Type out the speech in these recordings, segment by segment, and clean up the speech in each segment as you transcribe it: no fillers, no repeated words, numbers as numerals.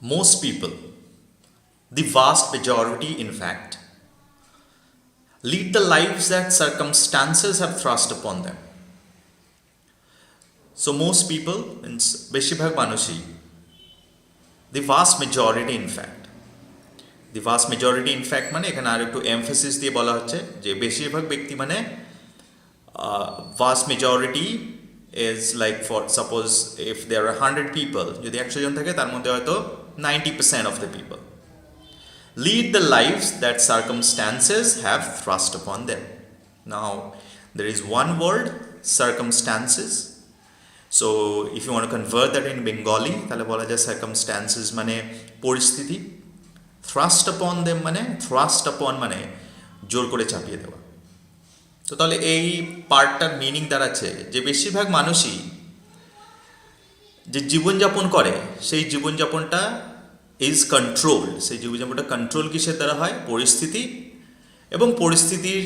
Most people, the vast majority in fact, lead the lives that circumstances have thrust upon them. So most people means বেশিরভাগ মানুষই, the vast majority in fact, the vast majority in fact মানে এখানে আর একটু emphasis দিয়ে বলা হচ্ছে যে বেশিরভাগ ব্যক্তি মানে vast majority is like, for suppose if there are 100 people, যদি 100 জন থাকে তার মধ্যে হয়তো 90% of the people lead the lives that circumstances have thrust upon them. Now there is one word, circumstances. So if you want to convert that in Bengali, তাহলে বলা যায় circumstances মানে পরিস্থিতি, thrust upon them মানে thrust upon মানে জোর করে চাপিয়ে দেওয়া। তো তাহলে এই পার্টটার মিনিং দাঁড়াচ্ছে যে বেশিরভাগ মানুষই যে জীবনযাপন করে সেই জীবনযাপনটা ইজ কন্ট্রোলড, সেই জীবনযাপনটা কন্ট্রোল কিসের দ্বারা হয়? পরিস্থিতি, এবং পরিস্থিতির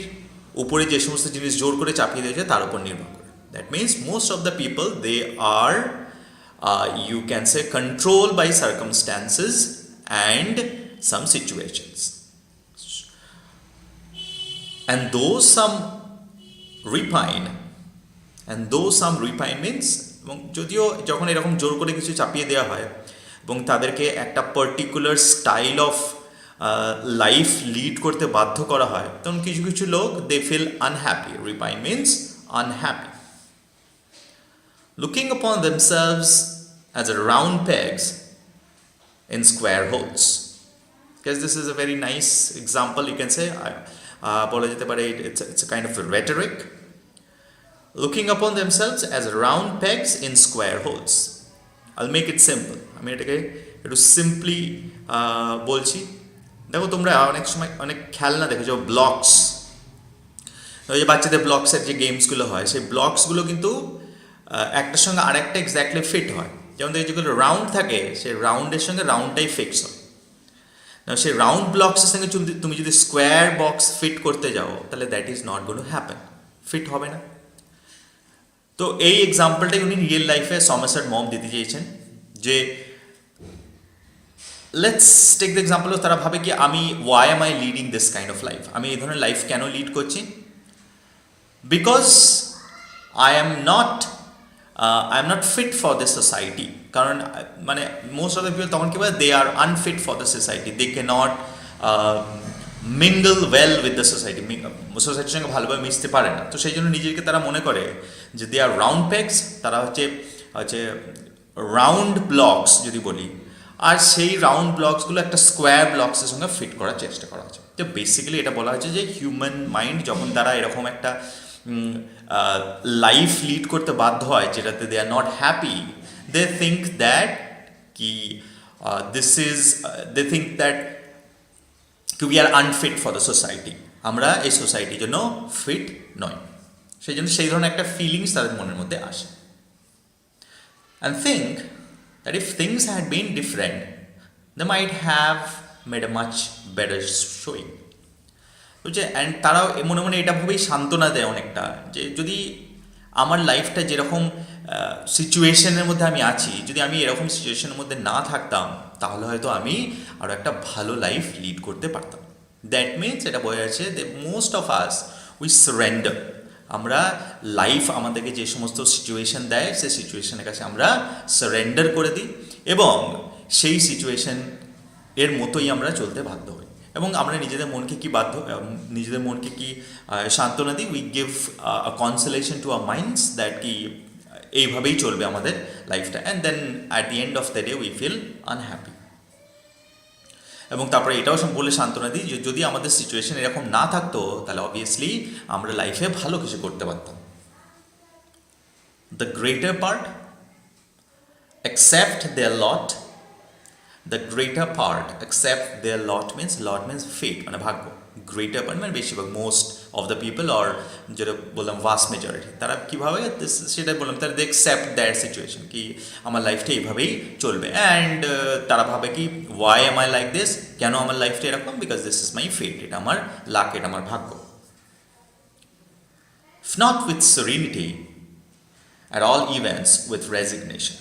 উপরে যে সমস্ত জিনিস জোর করে চাপিয়ে দিয়েছে তার উপর নির্ভর করে। That means most of the people they are you can say controlled by circumstances and some situations, and though some repine means, এবং যদিও যখন এরকম জোর করে কিছু চাপিয়ে দেওয়া হয় এবং তাদেরকে একটা particular style of life lead করতে বাধ্য করা হয়, তখন কিছু কিছু লোক they feel unhappy. Repine means unhappy, looking upon themselves as a round pegs in square holes. Because this is a very nice example, you can say, বলা যেতে পারে it's a kind of a rhetoric. Looking upon themselves as round pegs in square holes. I'll make it simple. আমি এটাকে একটু simply বলছি। দেখো তোমরা অনেক সময় অনেক খেলনা দেখেছো, ব্লকস, ওই যে বাচ্চাদের ব্লকসের যে গেমসগুলো হয়, সেই ব্লকসগুলো কিন্তু একটার সঙ্গে আরেকটা এক্স্যাক্টলি ফিট হয়। যেমন যেগুলো রাউন্ড থাকে সেই রাউন্ডের সঙ্গে রাউন্ডটাই ফিক্স হয়। সেই রাউন্ড ব্লকসের সঙ্গে তুমি যদি স্কোয়ার বক্স ফিট করতে যাও তাহলে that is not going to happen, fit হবে না। তো এই এক্সাম্পলটাই উনি রিয়েল লাইফে সমারসেট মম দিতে চেয়েছেন যে লেটস টেক দ্য এক্সাম্পল, তারা ভাবে কি আমি why am I leading this kind of life, আমি এই ধরনের লাইফ কেন লিড করছি? Because I am not fit for this society. কারণ মানে মোস্ট অফ দ্য পিপল তখন কি বলে, they are unfit for the society, they can not mingle well with the society, সোসাইটির সঙ্গে ভালোভাবে মিশতে পারে না। তো সেই জন্য নিজেকে তারা মনে করে যে দে আর রাউন্ড পেগস, তারা হচ্ছে রাউন্ড ব্লকস যদি বলি, আর সেই রাউন্ড ব্লকসগুলো একটা স্কোয়ার ব্লকসের সঙ্গে ফিট করার চেষ্টা করা হচ্ছে। তো বেসিক্যালি এটা বলা হচ্ছে যে হিউম্যান মাইন্ড যখন তারা এরকম একটা লাইফ লিড করতে বাধ্য হয় যেটাতে they are not happy, they think that কি they think that we are unfit for the society, আমরা এই সোসাইটির জন্য ফিট নই। সেই জন্য সেই ধরনের একটা ফিলিংস তাদের মনের মধ্যে আসে। And think that if things had been different, they might have made a much better showing. বুঝছে? অ্যান্ড তারাও মনে মনে এটা ভেবেই সান্ত্বনা দেয় অনেকটা, যে যদি আমার লাইফটা যেরকম সিচুয়েশনের মধ্যে আমি আছি, যদি আমি এরকম সিচুয়েশনের মধ্যে না থাকতাম তাহলে হয়তো আমি আরও একটা ভালো লাইফ লিড করতে পারতাম। দ্যাট মিনস এটা বোঝা যাচ্ছে যে most of us we surrender, আমরা লাইফ আমাদেরকে যে সমস্ত সিচুয়েশন দেয় সেই সিচুয়েশনের কাছে আমরা সারেন্ডার করে দিই এবং সেই সিচুয়েশন এর মতোই আমরা চলতে বাধ্য হই, এবং আমরা নিজেদের মনকে কি সান্ত্বনা দিই, we give a consolation to our minds that কি এইভাবেই চলবে আমাদের লাইফটা, and then at the end of the day we feel unhappy. এবং তারপরে এটাও বলে সান্ত্বনা দিই যে যদি আমাদের সিচুয়েশন এরকম না থাকতো তাহলে অবভিয়াসলি আমরা লাইফে ভালো কিছু করতে পারতাম। The greater part accept their lot, the greater part accept their lot means fate, মানে ভাগ্য। গ্রেটার পার্ট মানে বেশিরভাগ, most of the people, or যেটা বললাম ভাস্ট মেজরিটি, তারা কীভাবে সেটাই বললাম, তারা দে অ্যাকসেপ্ট দ্যাট সিচুয়েশন কি আমার লাইফটা এইভাবেই চলবে, অ্যান্ড তারা ভাবে কি why am I like this, কেন আমার লাইফটা এরকম, because this is my fate, এটা আমার লাক, এটা আমার ভাগ্য। Not with serenity, at all events with resignation.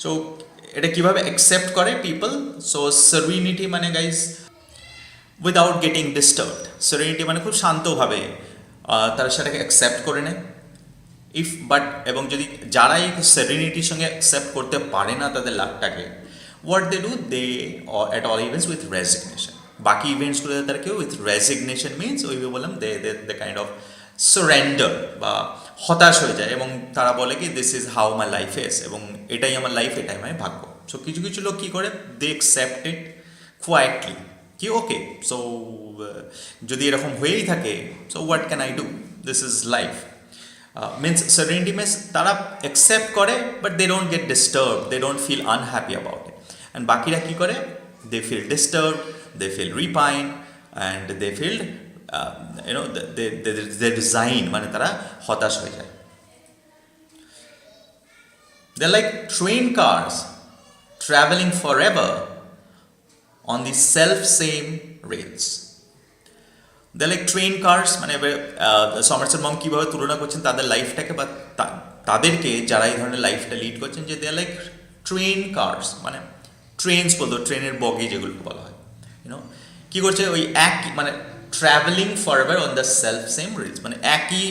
So এটা কিভাবে অ্যাকসেপ্ট করে পিপল? সো সেরেনিটি মানে guys without getting disturbed. Serenity মানে খুব শান্তভাবে তারা সেটাকে অ্যাকসেপ্ট করে নেয়। এবং যদি যারা এই সেরেনিটির সঙ্গে অ্যাকসেপ্ট করতে পারে না তাদের লাকটাকে, what they do, they at all events with resignation, বাকি ইভেন্টসগুলোতে তারা কেউ উইথ রেজিগনেশন মিনস ওই বললাম দে কাইন্ড অফ সারেন্ডার বা হতাশ হয়ে যায়, এবং তারা বলে কি this is how my life is, এবং এটাই আমার লাইফ, এটাই আমার ভাগ্য। সো কিছু কিছু লোক কী করে, দে অ্যাকসেপ্ট ইট কোয়াইটলি, কি ওকে সো যদি এরকম হয়েই থাকে, so what can I do, this is life. Means serenity means তারা অ্যাকসেপ্ট করে but they don't get disturb, they don't feel unhappy about it. And বাকিরা কী করে, they feel disturb, they feel repine and they feel they resign, মানে তারা হতাশ হয়ে যায়। They like train cars travelling for ever on the self same rails. They like train cars, মানে Somerset Maugham কীভাবে তুলনা করছেন তাদের লাইফটাকে বা তাদেরকে যারা এই ধরনের লাইফটা লিড করছেন, যে দে লাইক ট্রেন কার্স, মানে ট্রেনস বলতো, ট্রেনের বগি যেগুলোকে বলা হয়, কী করছে, ওই এক মানে travelling for ever on the self same rails, মানে একই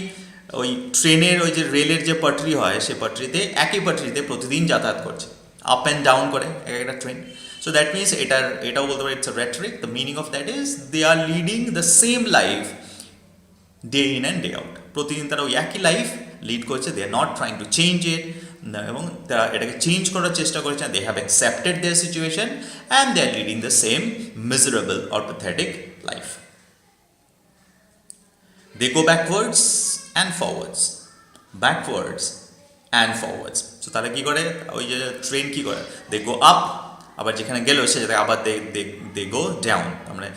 ওই ট্রেনের ওই যে রেলের যে পাটরি হয় সে পাটরিতে, একই পাটরিতে প্রতিদিন যাতায়াত করছে, আপ অ্যান্ড ডাউন করে এক একটা ট্রেন। সো দ্যাট মিনস এটাও বলতে পারি it's a rhetoric. The meaning of that is they are leading the same life day in and day out. প্রতিদিন তারা ওই একই লাইফ লিড করছে, they are not trying to change it, এবং তারা এটাকে চেঞ্জ করার চেষ্টা করেছে। They have accepted their situation and they are leading the same miserable or pathetic life. They go backwards and forwards, backwards and forwards. So তারা কী করে, ওই যে ট্রেন কী করে, দে গো আপ, আবার যেখানে গেল সে জায়গায় আবার দে গো ডাউন, মানে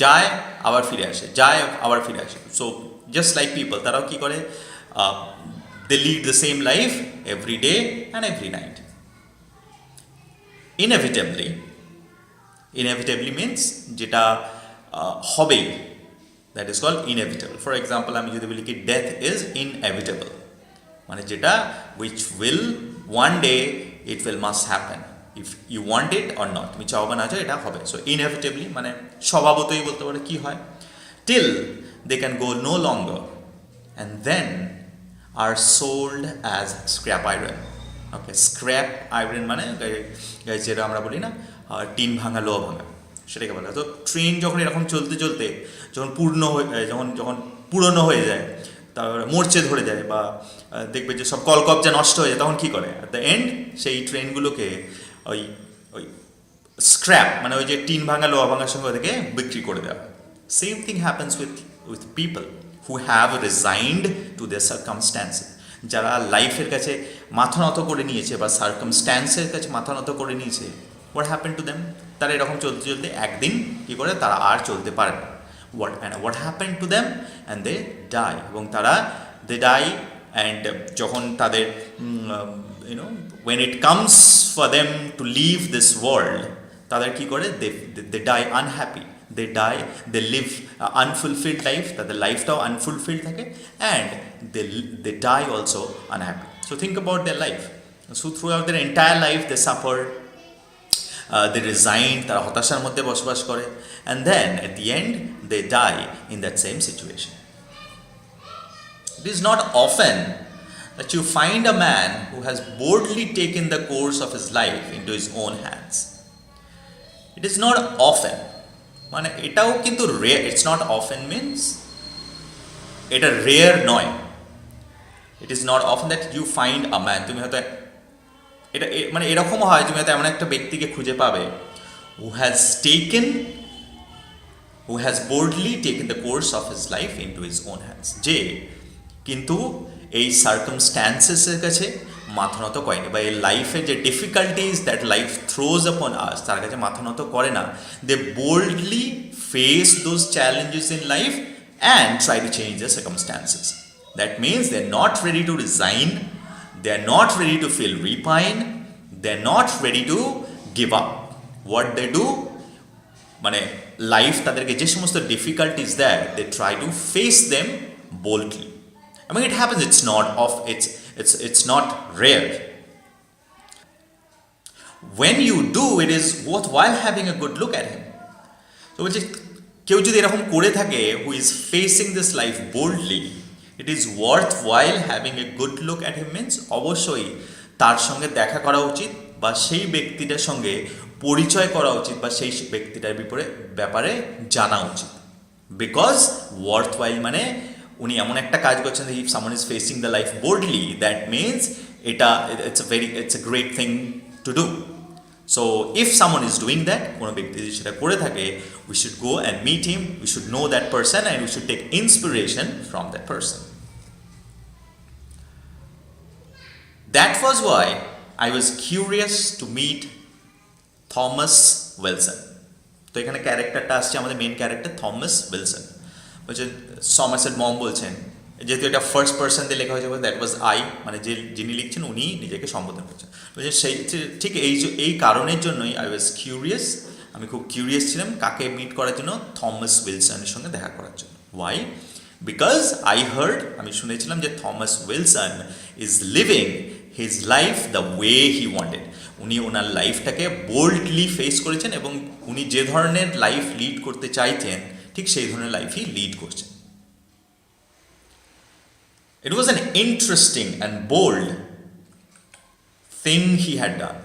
যায় আবার ফিরে আসে, যায় আবার ফিরে আসে। সো জাস্ট লাইক পিপল, তারাও কী করে, they lead the same life every day and every night. Inevitably means যেটা হবেই, that is called inevitable. For example, আমি যদি বলি কি ডেথ ইজ ইনএভিটেবল, মানে যেটা which will one day it will must happen if you want it or not, তুমি চাও বা না চাও এটা হবে। সো ইনএভিটেবলি মানে স্বভাবতই বলতে পারে কি হয়, till they can go no longer and then are sold as scrap iron. Okay, scrap iron মানে যেটা আমরা বলি না টিন ভাঙা, লোহা ভাঙা, সেটাকে বলা। তো ট্রেন যখন এরকম চলতে চলতে যখন যখন পুরনো হয়ে যায়, তারপর মরচে ধরে যায়, বা দেখবে যে সব কলকবজা নষ্ট হয়ে যায়, তখন কী করে, অ্যাট দ্য এন্ড সেই ট্রেনগুলোকে ওই ওই স্ক্র্যাপ মানে ওই যে টিন ভাঙা, লোহা ভাঙার সঙ্গে ওদেরকে বিক্রি করে দেওয়া। Same thing happens with people who have resigned to their circumstances. যারা লাইফের কাছে মাথা নত করে নিয়েছে বা সার্কামস্ট্যান্সের কাছে মাথা নত করে নিয়েছে, হোয়াট হ্যাপেন টু দেম, তারা এরকম চলতে চলতে একদিন কী করে, তারা আর চলতে পারে না। What happen to them, and they die, এবং তারা দে ডাই, অ্যান্ড যখন তাদের when it comes for them to leave this world, তাদের কী করে, they die unhappy, they live unfulfilled life, তাদের লাইফটাও আনফুলফিল্ড থাকে, and they die also unhappy. So think about their life. So throughout their entire life they suffer, they resign, তারা হতাশার মধ্যে বসবাস করে, and then at the end they die in that same situation. It is not often that you find a man who has boldly taken the course of his life into his own hands. It is not often, মানে এটাও কিন্তু rare. It's not often means এটা rare নয়। It is not often that you find a man, তুমি হয়তো এটা মানে এরকমও হয়, তুমি হয়তো এমন একটা ব্যক্তিকে খুঁজে পাবে who has boldly taken the course of his life into his own hands, যে কিন্তু এই সার্কামস্ট্যান্সেসের কাছে মাথা নত করেনি, বা এই লাইফের যে ডিফিকাল্টিজ দ্যাট লাইফ থ্রোজ আপন আস তার কাছে মাথা নত করে না। They boldly face those challenges in life and try to change the circumstances. That means they are not ready to resign, they are not ready to feel repine, they are not ready to give up. What they do, মানে life তাদেরকে যে সমস্ত difficulties দেয়, they try to face them boldly. I mean, it happens, it's not rare. when you do, it is worthwhile having a good look at him. তো বলছে কেউ যদি এরকম করে থাকে, who is facing this life boldly, it is worthwhile having a good look at him means অবশ্যই তার সঙ্গে দেখা করা উচিত বা সেই ব্যক্তিটার সঙ্গে পরিচয় করা উচিত বা সেই ব্যক্তিটার ব্যাপারে জানা উচিত। বিকজ worthwhile মানে উনি এমন একটা কাজ করছেন, if someone is facing the life boldly, that means it's a great thing to do. So if someone is doing that, কোনো ব্যক্তি যদি সেটা করে থাকে, we should go and meet him, we should know that person and we should take inspiration from that person. That was why I was curious to meet Thomas Wilson. তো এখানে ক্যারেক্টারটা আসছে, আমাদের মেন ক্যারেক্টার থমাস উইলসন। বলছে Somerset Maugham বলছেন, যেহেতু এটা first person দিয়ে লেখা হয়েছে, দ্যাট ওয়াজ আই, মানে যিনি লিখছেন উনি নিজেকে সম্বোধন করছেন। বলছে সেই ঠিক এই কারণের জন্যই আই ওয়াজ কিউরিয়াস, আমি খুব কিউরিয়াস ছিলাম কাকে মিট করার জন্য, থমাস উইলসনের সঙ্গে দেখা করার জন্য। ওয়াই? বিকজ আই হার্ড, আমি শুনেছিলাম যে Thomas Wilson is living his life the way he wanted. উনি ওনার লাইফটাকে বোল্ডলি ফেস করেছেন এবং উনি যে ধরনের লাইফ লিড করতে চাইতেন ঠিক সেই ধরনের লাইফই লিড করছেন। It was an interesting and bold thing he had done.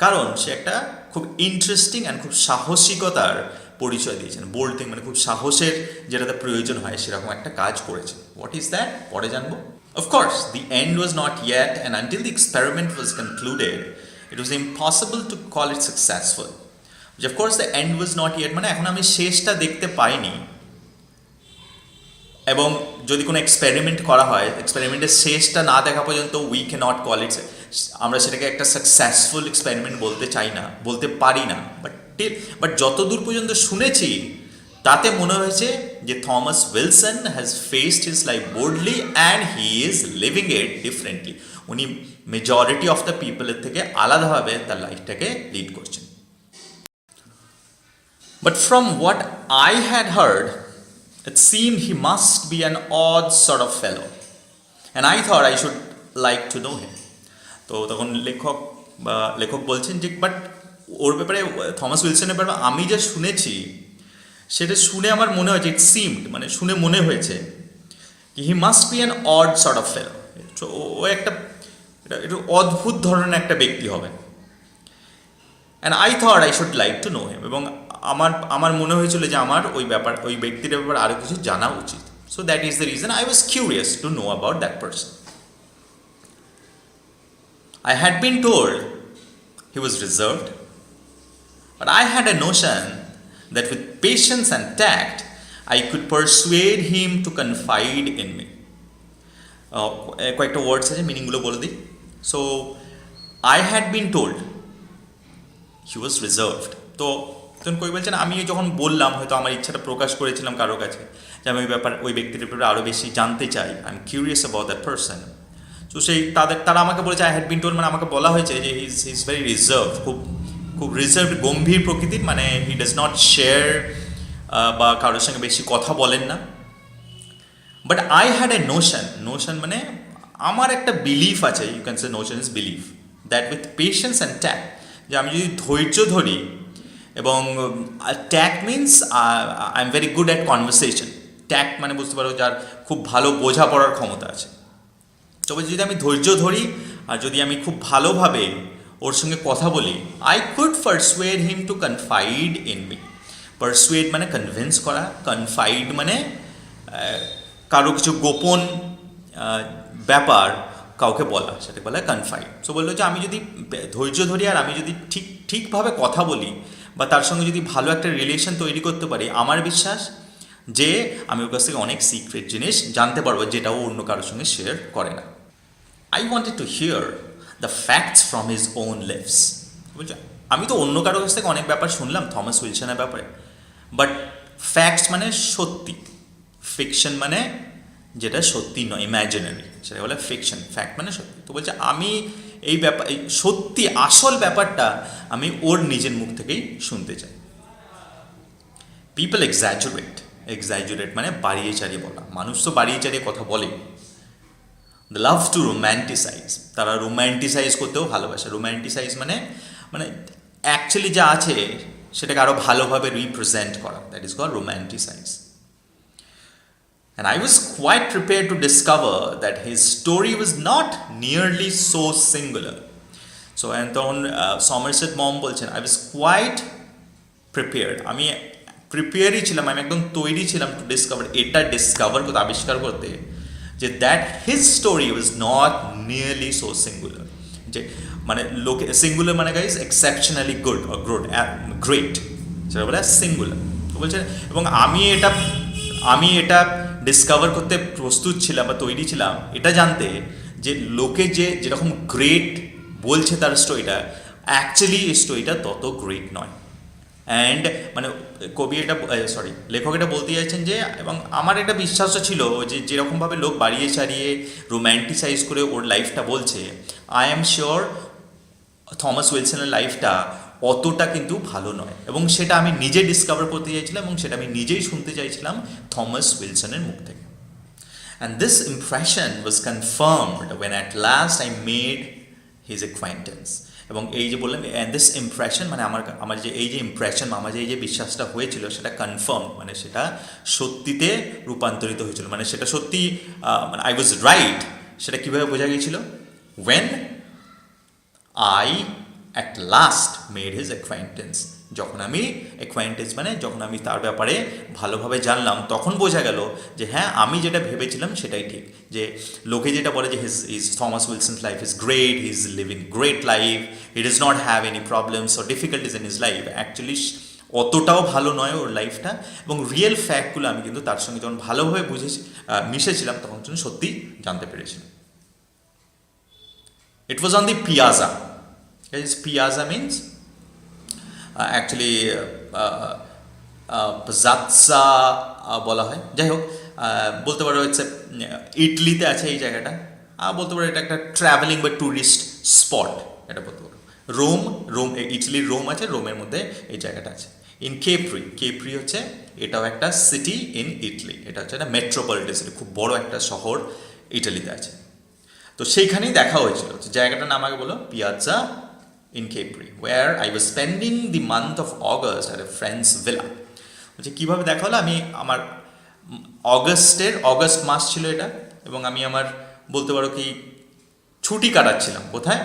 কারণ সে একটা খুব ইন্টারেস্টিং অ্যান্ড খুব সাহসিকতার পরিচয় দিয়েছেন। বোল্ড থিং মানে খুব সাহসের যেটাতে প্রয়োজন হয় সেরকম একটা কাজ করেছেন। What is that? পরে জানবো। Of course, the end was not yet, and until the experiment was concluded, it was impossible to call it successful. Of course, the end was not yet মানে এখন আমি শেষটা দেখতে পাইনি, এবং যদি কোনো এক্সপেরিমেন্ট করা হয়, এক্সপেরিমেন্টের শেষটা না দেখা পর্যন্ত we can not call it, আমরা সেটাকে একটা সাকসেসফুল এক্সপেরিমেন্ট বলতে চাই না, বলতে পারি না। বাট যতদূর পর্যন্ত শুনেছি তাতে মনে হয়েছে যে Thomas Wilson has faced his life boldly and he is living it differently. উনি মেজরিটি অফ দ্য পিপলের থেকে আলাদাভাবে তার লাইফটাকে লিড করছেন। But from what I had heard, it seemed he must be an odd sort of fellow, and I thought I should like to know him. তো তখন লেখক বলছেন যে বাট ওর ব্যাপারে, থমাস উইলসনের ব্যাপারে আমি যা শুনেছি সেটা শুনে আমার মনে হয়েছে, ইট সিমড মানে শুনে মনে হয়েছে he must be an odd sort of fellow. ও একটা একটু অদ্ভুত ধরনের একটা ব্যক্তি হবে। And I thought I should like to know him, এবং আমার মনে হয়েছিল যে আমার ওই ব্যক্তির ব্যাপারে আরও কিছু জানা উচিত। So that is the reason I was curious to know about that person. I had been told he was reserved, but I had a notion that with patience and tact, I could persuade him to confide in me. কয়েকটা ওয়ার্ডস আছে, মিনিংগুলো বলে দিই। So I had been told he was reserved. তো তখন কই বলছেন, আমি যখন বললাম, হয়তো আমার ইচ্ছাটা প্রকাশ করেছিলাম কারো কাছে যে আমি ওই ব্যক্তির ব্যাপারে আরও বেশি জানতে চাই, I am curious about that person. তো তারা আমাকে বলেছে, আই হ্যাড বিন টোল্ড মানে আমাকে বলা হয়েছে যে হি ইজ ভেরি রিজার্ভ, খুব রিজার্ভ, গম্ভীর প্রকৃতির, মানে হি ডাজ নট শেয়ার বা কারোর সঙ্গে বেশি কথা বলেন না। But I had a notion মানে আমার একটা বিলিফ আছে, you can say notion is belief, that with patience and tact, যে আমি যদি ধৈর্য ধরি, এবং tact means I am very good at conversation. Tact মানে বুঝতে পারো যার খুব ভালো বোঝাপড়ার ক্ষমতা আছে। তবে যদি আমি ধৈর্য ধরি আর যদি আমি খুব ভালোভাবে ওর সঙ্গে কথা বলি, I could persuade him to confide in me. Persuade মানে কনভিন্স করা, কনফাইড মানে কারো কিছু গোপন ব্যাপার কাউকে বলা, সেটা বলা কনফাইড। সো বললো যে আমি যদি ধৈর্য ধরি আর আমি যদি ঠিকভাবে কথা বলি বা তার সঙ্গে যদি ভালো একটা রিলেশন তৈরি করতে পারি, আমার বিশ্বাস যে আমি ওর কাছ থেকে অনেক সিক্রেট জিনিস জানতে পারবো যেটাও অন্য কারোর সঙ্গে শেয়ার করে না। I wanted to hear the facts from his own lips. বুঝছো, আমি তো অন্য কারোর কাছ থেকে অনেক ব্যাপার শুনলাম থমাস উইলসনের ব্যাপারে, বাট ফ্যাক্টস মানে সত্যি, ফিকশন মানে যেটা সত্যি নয়, ইম্যাজিনারি, সেটা বলে ফিকশন। ফ্যাক্ট মানে সত্যি। তো বলছে আমি এই সত্যি আসল ব্যাপারটা আমি ওর নিজের মুখ থেকেই শুনতে চাই। পিপল এক্সাজুরেট মানে বাড়িয়ে চাড়িয়ে বলা, মানুষ তো বাড়িয়ে চাড়িয়ে কথা বলে। দ্য লাভ টু রোম্যান্টিসাইজ, তারা রোম্যান্টিসাইজ করতেও ভালোবাসে। রোম্যান্টিসাইজ মানে মানে অ্যাকচুয়ালি যা আছে সেটাকে আরও ভালোভাবে রিপ্রেজেন্ট করা, that is called romanticise. And I was quite prepared to discover that his story was not nearly so singular. So, and তখন সমারসেট মম বলছেন, I was quite prepared, আমি প্রিপেয়ারই ছিলাম, আমি একদম তৈরি ছিলাম টু ডিসকভার করতে, আবিষ্কার করতে, যে that his story was not nearly so singular, যে মানে লোকে সিঙ্গুলার মানে guys exceptionally good or great, সেটা বলে সিঙ্গুলার বলছেন। এবং আমি এটা ডিসকভার করতে প্রস্তুত ছিলাম বা তৈরি ছিলাম এটা জানতে যে লোকে যেরকম গ্রেট বলছে তার স্টোরিটা, অ্যাকচুয়ালি এই স্টোরিটা তত গ্রেট নয়। অ্যান্ড মানে লেখক এটা বলতে চাইছেন যে, এবং আমার এটা বিশ্বাসও ছিল যে যেরকমভাবে লোক বাড়িয়ে চাড়িয়ে রোম্যান্টিসাইজ করে ওর লাইফটা বলছে, আই অ্যাম শিওর থমাস উইলসনের লাইফটা অতটা কিন্তু ভালো নয়। এবং সেটা আমি নিজে ডিসকভার করতে চাইছিলাম এবং সেটা আমি নিজেই শুনতে চাইছিলাম থমাস উইলসনের মুখ থেকে। And this impression was confirmed when at last I made his acquaintance. এবং এই যে বললাম, অ্যান্ড দিস ইমপ্রেশন মানে আমার যে এই যে ইমপ্রেশন, আমার যে এই যে বিশ্বাসটা হয়েছিল সেটা কনফার্ম, মানে সেটা সত্যিতে রূপান্তরিত হয়েছিল, মানে সেটা সত্যি, মানে আই ওয়াজ রাইট। সেটা কীভাবে বোঝা গিয়েছিল? When I at last made his acquaintance, যখন আমি মানে যখন আমি তার ব্যাপারে ভালোভাবে জানলাম, তখন বোঝা গেল যে হ্যাঁ, আমি যেটা ভেবেছিলাম সেটাই ঠিক। যে লোকে যেটা বলে যে his Thomas Wilson's life is great, he is living great life, he does not have any problems or difficulties in his life, actually অতটাও ভালো নয় ওর লাইফটা। এবং রিয়েল ফ্যাক্টগুলো আমি কিন্তু তার সঙ্গে যখন ভালোভাবে মিশেছিলাম তখন সত্যি জানতে পেরেছিলাম। It was on the piazza. Guys, piazza means actually piazza বলা হয়। যাই হোক, বলতে পারো হচ্ছে ইটলিতে আছে এই জায়গাটা, বলতে পারো এটা একটা ট্রাভেলিং বা ট্যুরিস্ট স্পট, এটা বলতে পারো। রোম ইটালির রোম আছে, রোমের মধ্যে এই জায়গাটা আছে। ইন কেপ্রি হচ্ছে এটাও একটা সিটি ইন ইটালি, এটা হচ্ছে একটা মেট্রোপলিটন সিটি, খুব বড় একটা শহর ইটালিতে আছে। তো সেইখানেই দেখা হয়েছিল। জায়গাটার নাম আগে বলো, piazza in Capri, where I was spending the month of August at a friend's villa. বলছে কীভাবে দেখা হলো? আমি আমার অগস্ট মাস ছিল এটা, এবং আমি আমার বলতে পারো কি ছুটি কাটাচ্ছিলাম কোথায়?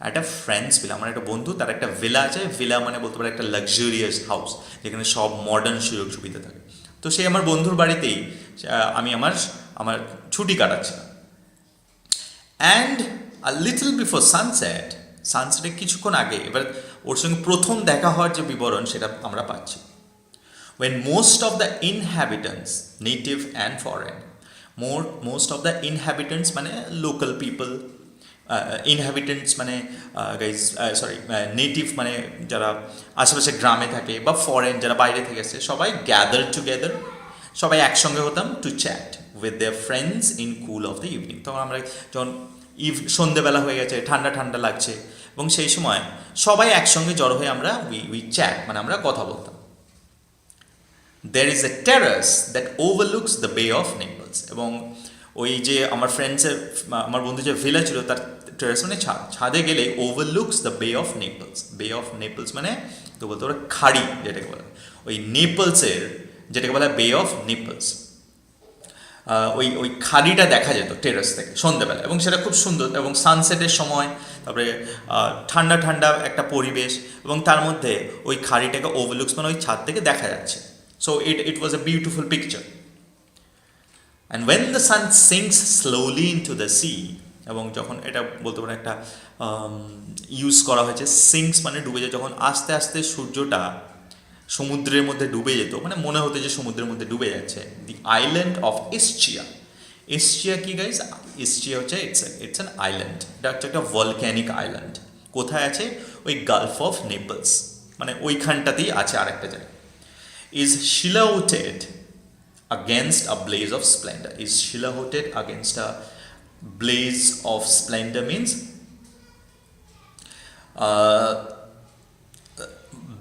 একটা ফ্রেন্ডস ভিলা, আমার একটা বন্ধু, তার একটা ভিলা আছে। ভিলা মানে বলতে পারো একটা লাক্সারিয়াস হাউস, যেখানে সব মডার্ন সুযোগ সুবিধা থাকে। তো সেই আমার বন্ধুর বাড়িতেই আমি আমার ছুটি কাটাচ্ছিলাম। অ্যান্ড আ লিটল বিফোর সানসেটের কিছুক্ষণ আগে, এবার ওর সঙ্গে প্রথম দেখা হওয়ার যে বিবরণ সেটা আমরা পাচ্ছি। When most of the inhabitants, native and foreign, most of the inhabitants মানে local people, inhabitants মানে নেটিভ মানে যারা আশেপাশে গ্রামে থাকে, বা ফরেন যারা বাইরে থেকে আসছে, সবাই গ্যাদার টুগেদার, সবাই একসঙ্গে হতাম two chat with their friends in cool of the evening. তখন আমরা যখন সন্ধেবেলা হয়ে গেছে, ঠান্ডা ঠান্ডা লাগছে, এবং সেই সময় সবাই একসঙ্গে জড়ো হয়ে আমরা উই চ্যাট মানে আমরা কথা বলতাম। There is a terrace that overlooks the Bay of Naples. এবং ওই যে আমার বন্ধু যে ভিলা ছিল তার টেরেস মানে ছাদে গেলে ওভারলুকস দ্য বে অফ নেপলস মানে তো বলতে পারো খাড়ি, যেটাকে বলে ওই নেপলসের, যেটাকে বলা বে অফ নেপলস, ওই খাড়িটা দেখা যেত টেরেস থেকে সন্ধ্যেবেলা, এবং সেটা খুব সুন্দর, এবং সানসেটের সময়, তারপরে ঠান্ডা ঠান্ডা একটা পরিবেশ, এবং তার মধ্যে ওই খাড়িটাকে ওভারলুকস মানে ওই ছাদ থেকে দেখা যাচ্ছে। So it was a beautiful picture. And when the sun sinks slowly into the sea, এবং যখন এটা বলতে পারো একটা ইউজ করা হয়েছে, সিঙ্কস মানে ডুবে যায়, যখন আস্তে আস্তে সূর্যটা সমুদ্রের মধ্যে ডুবে যেত, মানে মনে হতো যে সমুদ্রের মধ্যে ডুবে যাচ্ছে। দি আইল্যান্ড অফ ইস্চিয়া কি গাইজ? ইস্চিয়া হচ্ছে ইটস অ্যান আইল্যান্ড, এটা হচ্ছে একটা ভলক্যানিক আইল্যান্ড। কোথায় আছে? ওই গালফ অফ নেপলস, মানে ওইখানটাতেই আছে আরেকটা জায়গা। Is silhouetted against a blaze of splendor. Is silhouetted against a blaze of splendor means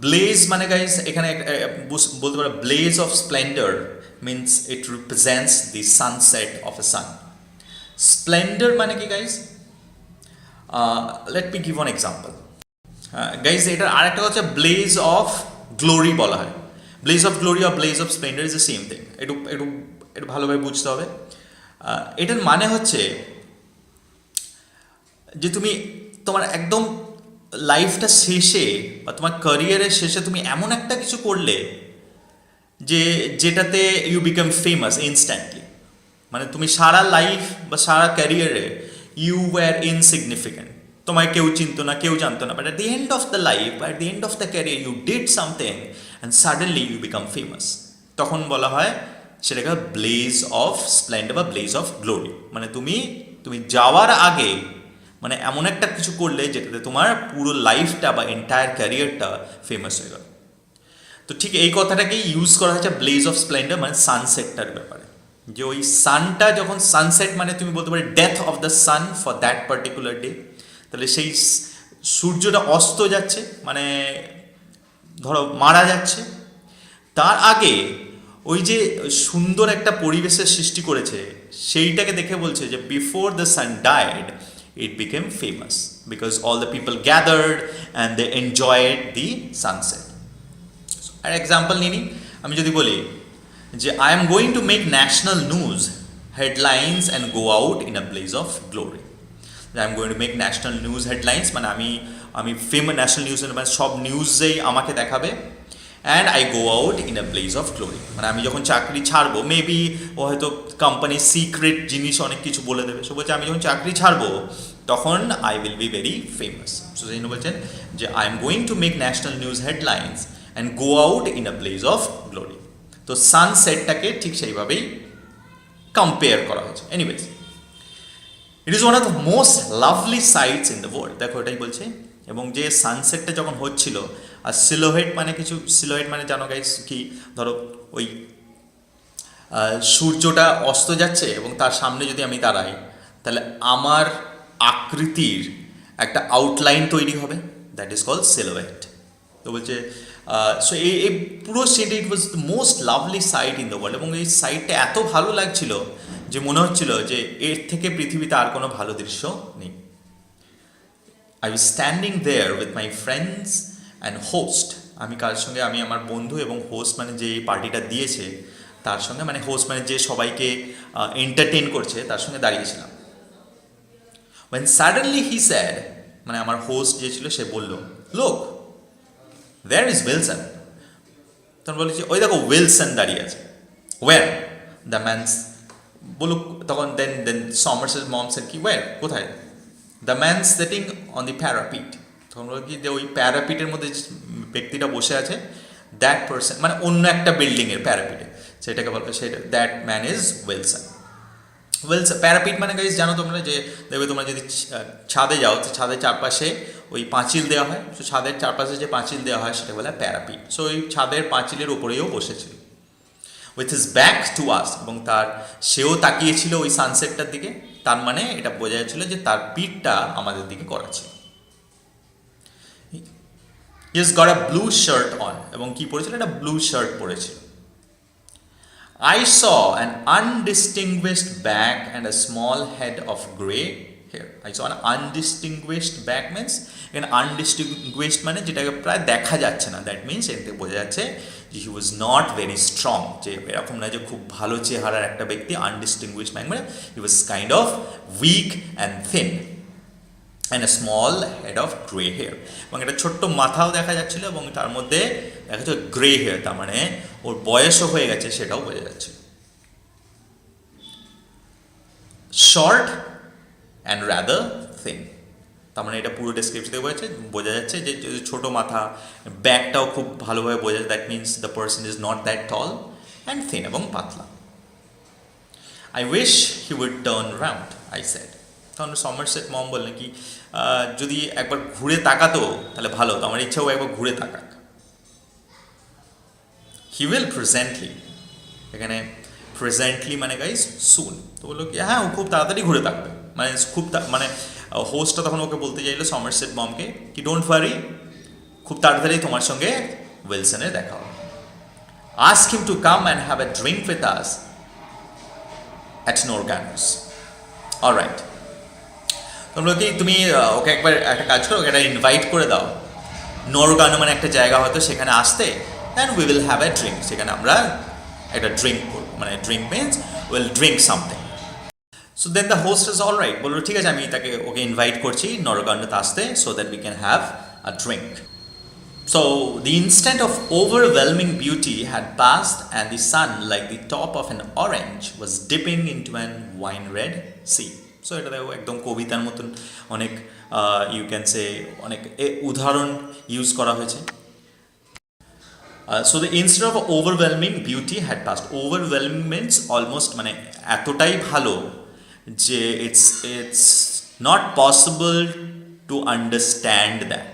blaze মানে guys এখানে বলতে পারো blaze of splendor means it represents the sunset of a sun. Splendor মানে কি guys? Let me give one example. Guys এটার আরেকটা হচ্ছে blaze of glory বলা হয়। ব্লেজ অফ গ্লোরি আর blaze of splendour is the same thing. একটু একটু একটু ভালোভাবে বুঝতে হবে। এটার মানে হচ্ছে যে তুমি তোমার একদম লাইফটা শেষে বা তোমার ক্যারিয়ারের শেষে তুমি এমন একটা কিছু করলে যে যেটাতে ইউ বিকাম ফেমাস ইনস্ট্যান্টলি। মানে তুমি সারা লাইফ বা সারা ক্যারিয়ারে ইউ ওয়্যার ইনসিগনিফিক্যান্ট, তোমায় কেউ চিনতো না, কেউ জানতো না, but at the end of the life, at the end of the career you did something and suddenly you become famous. তখন বলা হয় সেটাকে ব্লেজ অফ স্প্লেন্ডার বা ব্লেজ অফ গ্লোরি। মানে তুমি তুমি যাওয়ার আগে মানে এমন একটা কিছু করলে যেটাতে তোমার পুরো লাইফটা বা এন্টায়ার ক্যারিয়ারটা ফেমাস হয়ে গেল। তো ঠিক এই কথাটাকেই ইউজ করা হয়েছে ব্লেজ অফ স্প্লেন্ডার মানে সানসেটটার ব্যাপারে। যে ওই সানটা যখন সানসেট মানে তুমি বলতে পারো death of the sun for that particular day. তাহলে সেই সূর্যটা অস্ত যাচ্ছে মানে ধরো মারা যাচ্ছে, তার আগে ওই যে সুন্দর একটা পরিবেশের সৃষ্টি করেছে সেইটাকে দেখে বলছে যে before the sun died it became famous because all the people gathered and they enjoyed the sunset. আর এক্সাম্পল নিই, আমি যদি বলি যে I am going to make national news headlines and go out in a blaze of glory. I am going to make national news headlines মানে আমি famous national news মানে সব নিউজেই আমাকে দেখাবে, and I go out in a blaze of glory. মানে আমি যখন চাকরি ছাড়বো, মেবি ও হয়তো কোম্পানির সিক্রেট জিনিস অনেক কিছু বলে দেবে, সে বলছে আমি যখন চাকরি ছাড়বো তখন I will be very famous. So সেই জন্য বলছেন যে I am going to make national news headlines and go out in a blaze of glory. তো সানসেটটাকে ঠিক সেইভাবেই কম্পেয়ার করা হয়েছে। Anyways, it is one of the most lovely sites in the world. দেখো এটাই বলছে। এবং যে সানসেটটা যখন হচ্ছিল, আর সিলোহেট মানে কিছু, সিলোহেট মানে জানো গাইস কি, ধরো ওই সূর্যটা অস্ত যাচ্ছে এবং তার সামনে যদি আমি দাঁড়াই তাহলে আমার আকৃতির একটা আউটলাইন তৈরি হবে, দ্যাট ইজ কল্ড সিলোহেট। তো বলছে সো এই পুরো সিনটা it was the most lovely sight in the world. এবং এই সাইটটা এত ভালো লাগছিল যে মনে হচ্ছিল যে এর থেকে পৃথিবীতে আর কোনো ভালো দৃশ্য নেই। I was standing there with my friends and host. আমি কার সঙ্গে, আমি আমার বন্ধু এবং হোস্ট মানে যে পার্টিটা দিয়েছে তার সঙ্গে, মানে হোস্ট মানে যে সবাইকে এন্টারটেন করছে তার সঙ্গে দাঁড়িয়েছিলাম। when suddenly he said, মানে আমার হোস্ট যে ছিল সে বলল, look there is Wilson. তখন বলেছি ওই দেখো উইলসন দাঁড়িয়ে আছে। where? the man বলুক তখন then Somerset mom said কি where, কোথায়? the man sitting on the parapet. তখন বলল কি যে ওই প্যারাপিটের মধ্যে ব্যক্তিটা বসে আছে, দ্যাট পারসন মানে অন্য একটা বিল্ডিংয়ের প্যারাপিটে, সেটাকে বলবে সেটা that man is Wilson. Wells parapet মানে গাইজ জানো তোমরা, যে দেখবে তোমরা যদি ছাদে যাও তো ছাদের চারপাশে ওই পাঁচিল দেওয়া হয়, তো ছাদের চারপাশে যে পাঁচিল দেওয়া হয় সেটা বলে প্যারাপিট। সো ওই ছাদের পাঁচিলের ওপরেও বসেছিল with his back to us, এবং তার সেও তাকিয়েছিল ওই সানসেটটার দিকে। তার মানে এটা বোঝা যাচ্ছিল যে তার পিঠটা আমাদের দিকে করা ছিল। He has got a blue shirt on, এবং কি পরেছিল, একটা ব্লু শার্ট পরেছিল। I saw an undistinguished back and a small head of grey hair. I saw an undistinguished back means, এখানে undistinguished মানে যেটাকে প্রায় দেখা যাচ্ছে না, দ্যাট মিনস এতে বোঝা যাচ্ছে যে হি ওয়াজ নট ভেরি স্ট্রং, যে এরকম না যে খুব ভালো চেহারার একটা ব্যক্তি। আনডিস্টিংগুইশড মানে he was kind of weak and thin and a small head of grey hair, এবং একটা ছোট্ট মাথাও দেখা যাচ্ছিল, এবং তার মধ্যে দেখা যাচ্ছে গ্রে হেয়ার, তার মানে ওর বয়সও হয়ে গেছে সেটাও বোঝা যাচ্ছে। শর্ট অ্যান্ড রাদার থিন, তার মানে এটা পুরো ডেসক্রিপশন থেকে বোঝা যাচ্ছে যে ছোট মাথা, ব্যাকটাও খুব ভালোভাবে বোঝা যাচ্ছে, that means the person is not that tall and thin এবং পাতলা। I wish he weed turn round, I said. তখন সমারসেট মম বললেন কি যদি একবার ঘুরে তাকাতো তাহলে ভালো হতো, আমার ইচ্ছা ও একবার ঘুরে তাকাক। হি উইল প্রেজেন্টলি, এখানে প্রেজেন্টলি মানে গাইস সুন। তো বললো কি হ্যাঁ ও খুব তাড়াতাড়ি ঘুরে থাকবে, মানে খুব মানে হোস্টটা তখন ওকে বলতে চাইলো সমারসেট মমকে কি ডোন্ট ওয়ারি, খুব তাড়াতাড়ি তোমার সঙ্গে উইলসনের দেখা হবে। Ask him to come and have a drink with us at Morgano's. Alright, তোমরা কি তুমি ওকে একবার একটা কাজ করো, ওকে একটা ইনভাইট করে দাও নরগানো মানে একটা জায়গা হয়তো, সেখানে আসতে, and we will have a drink, সেখানে আমরা একটা ড্রিঙ্ক করবো, মানে drink means will drink something. So then the host is all right, বললো ঠিক আছে আমি ওকে ইনভাইট করছি নরগান্ডতে আসতে, so that we can have a drink. So the instant of overwhelming beauty had passed, and the sun, like the top of an orange, was dipping into an wine-red sea. So এটা দেখো একদম কবিতার মতন অনেক you can সে অনেক উদাহরণ use করা হয়েছে। So the instant of overwhelming beauty had passed. Overwhelming means almost মানে এতটাই ভালো যে it's not possible to understand that.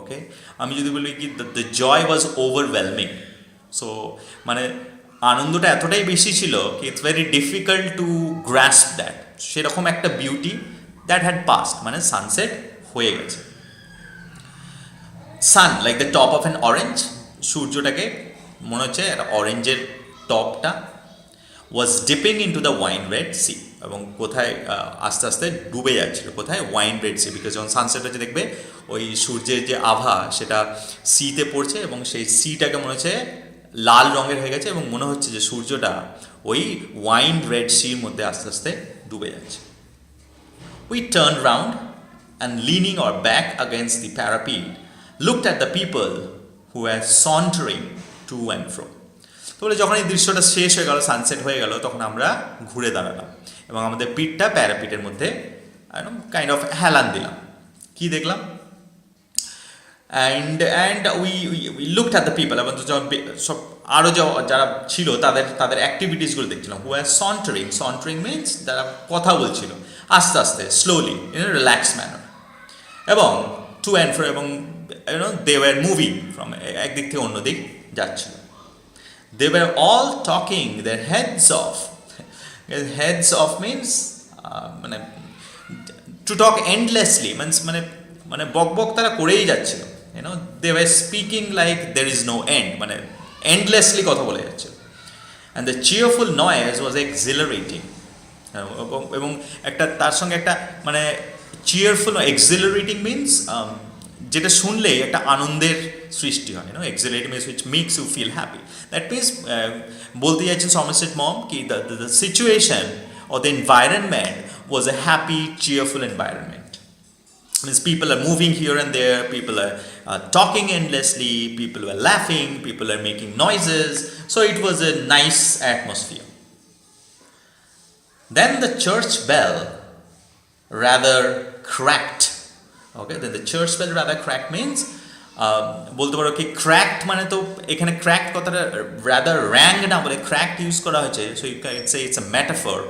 ওকে, আমি যদি বলি কি the joy was overwhelming, so মানে আনন্দটা এতটাই বেশি ছিল কি it's very difficult to grasp that, সেরকম একটা বিউটি দ্যাট হ্যাড পাস্ট, মানে সানসেট হয়ে গেছে। Sun like the top of an orange, সূর্যটাকে মনে হচ্ছে একটা অরেঞ্জের টপটা, was dipping into the wine red sea, এবং কোথায় আস্তে আস্তে ডুবে যাচ্ছিল, কোথায় ওয়াইন রেড সি, বিকজ যখন সানসেট হচ্ছে দেখবে ওই সূর্যের যে আভা সেটা সিতে পড়ছে, এবং সেই সিটাকে মনে হচ্ছে লাল রঙের হয়ে গেছে, এবং মনে হচ্ছে যে সূর্যটা ওই ওয়াইন রেড সির মধ্যে আস্তে আস্তে ডুবে যাচ্ছে। We turn round and lining hour back against the parapet looked at the people who were sauntering to and fro. তো বলে যখন এই দৃশ্যটা শেষ হয়ে গেল, সানসেট হয়ে গেল, তখন আমরা ঘুরে দাঁড়ালাম এবং আমাদের পিঠটা প্যারাপিটের মধ্যে একদম কাইন্ড অফ হেলান দিলাম। কি দেখলাম? And we looked at the people, এবং সব আরও যারা ছিল তাদের অ্যাক্টিভিটিসগুলো দেখছিলাম। হু আর সন্টারিং, সন্টারিং মিনস যারা কথা বলছিল আস্তে আস্তে, slowly, in a relax manner, এবং টু অ্যান্ড ফ্রো, এবং দে ওয়ার মুভিং ফ্রম একদিক থেকে অন্য দিক যাচ্ছিল। They were all talking their heads off. Heads off means মানে to talk endlessly, means মানে বক তারা করেই যাচ্ছিল, they were speaking like there is no end, মানে endlessly কথা বলে যাচ্ছিল। And the cheerful noise was exhilarating, এবং একটা তার সঙ্গে একটা মানে cheerful, exhilarating means যেটা শুনলেই একটা আনন্দের সৃষ্টি হয়, exhilarating means which makes you feel happy. That means বলতে চাইছেন সমারসেট মম কি the situation or the environment was a happy cheerful environment. Means people are moving here and there, people are talking endlessly, people are laughing, people are making noises, so it was a nice atmosphere. Then the church bell rather cracked. Okay, then the church bell rather cracked means বলতে পারো কি cracked মানে তো এখানে cracked কথাটা rather rang না বলে cracked use করা হয়েছে, so you can say it's a metaphor.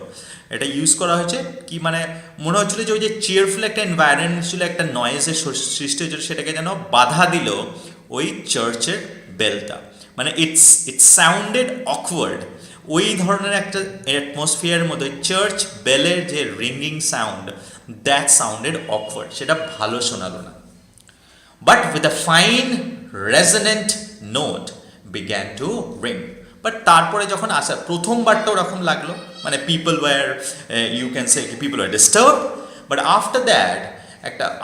এটা ইউজ করা হয়েছে কি মানে মনে হচ্ছিল যে ওই যে চিয়ারফুল একটা এনভায়রনমেন্ট ছিল, একটা নয়েজের সৃষ্টি হয়েছিল, সেটাকে যেন বাধা দিল ওই চার্চের বেলটা, মানে ইটস সাউন্ডেড অকওয়ার্ড। ওই ধরনের একটা অ্যাটমসফিয়ারের মধ্যে চার্চ বেলের যে ringing sound, that sounded awkward, সেটা ভালো শোনালো না। But with a fine resonant note began to ring. But তারপরে যখন আসা প্রথমবারটা ওরকম লাগলো, মানে people were you can say people were disturb, but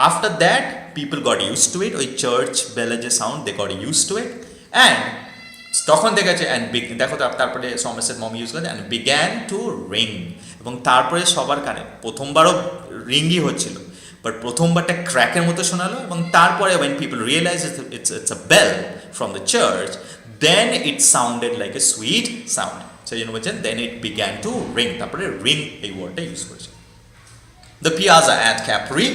after that people got use to it, ওই চার্চ বেলের যে sound they got use to it, and তখন দেখেছে অ্যান্ড দেখো তারপরে সমারসেট মম ইউজ করে অ্যান্ড বিগ্যান টু রিং, এবং তারপরে সবার কানে প্রথমবারও রিঙ্গই হচ্ছিল, বাট প্রথমবারটা ক্র্যাকের মতো শোনালো, এবং তারপরে when people realized it's a bell from the church, then it sounded like a sweet sound. সেই জন্য বলছেন then it began to ring, তারপরে ring এই ওয়ার্ডটা ইউজ করেছে। The piazza at Capri,